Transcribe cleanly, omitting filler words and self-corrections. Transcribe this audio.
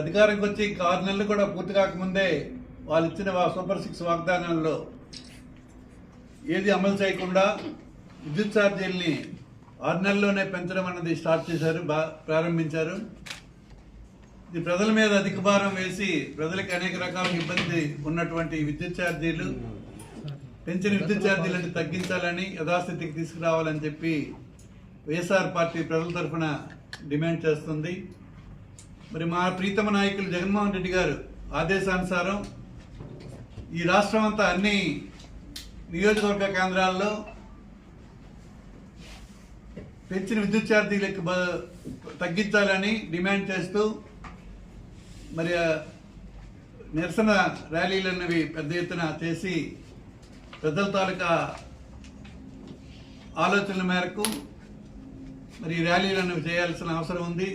అధికారంకి వచ్చి 6 నెలలు కూడా పూర్తి కాకముందే వాళ్ళు ఇచ్చిన సూపర్ 6 వాగ్దానాల్లో ఏది అమలు చేయకుండా విద్యుత్ ఛార్జీల్ని 6 నెలల్లోనే పెంచడం అన్నది స్టార్ట్ చేశారు, ప్రారంభించారు. ఇది ప్రజల మీద అధిక భారం వేసి ప్రజలకు అనేక రకాల ఇబ్బంది ఉన్నటువంటి విద్యుత్ ఛార్జీలు పెంచిన విద్యుత్ ఛార్జీలను తగ్గించాలని యథాస్థితికి తీసుకురావాలని చెప్పి వైఎస్ఆర్ పార్టీ ప్రజల తరఫున డిమాండ్ చేస్తుంది. మరి మా ప్రీతమ నాయకులు జగన్మోహన్ రెడ్డి గారు ఆదేశానుసారం ఈ రాష్ట్రం అంతా అన్ని నియోజకవర్గ కేంద్రాల్లో పెంచిన విద్యుత్ ఛార్జీలకు తగ్గించాలని డిమాండ్ చేస్తూ మరి నిరసన ర్యాలీలన్నవి పెద్ద ఎత్తున చేసి ప్రజల తాలూకా ఆలోచనల మేరకు మరి ర్యాలీలను చేయాల్సిన అవసరం ఉంది.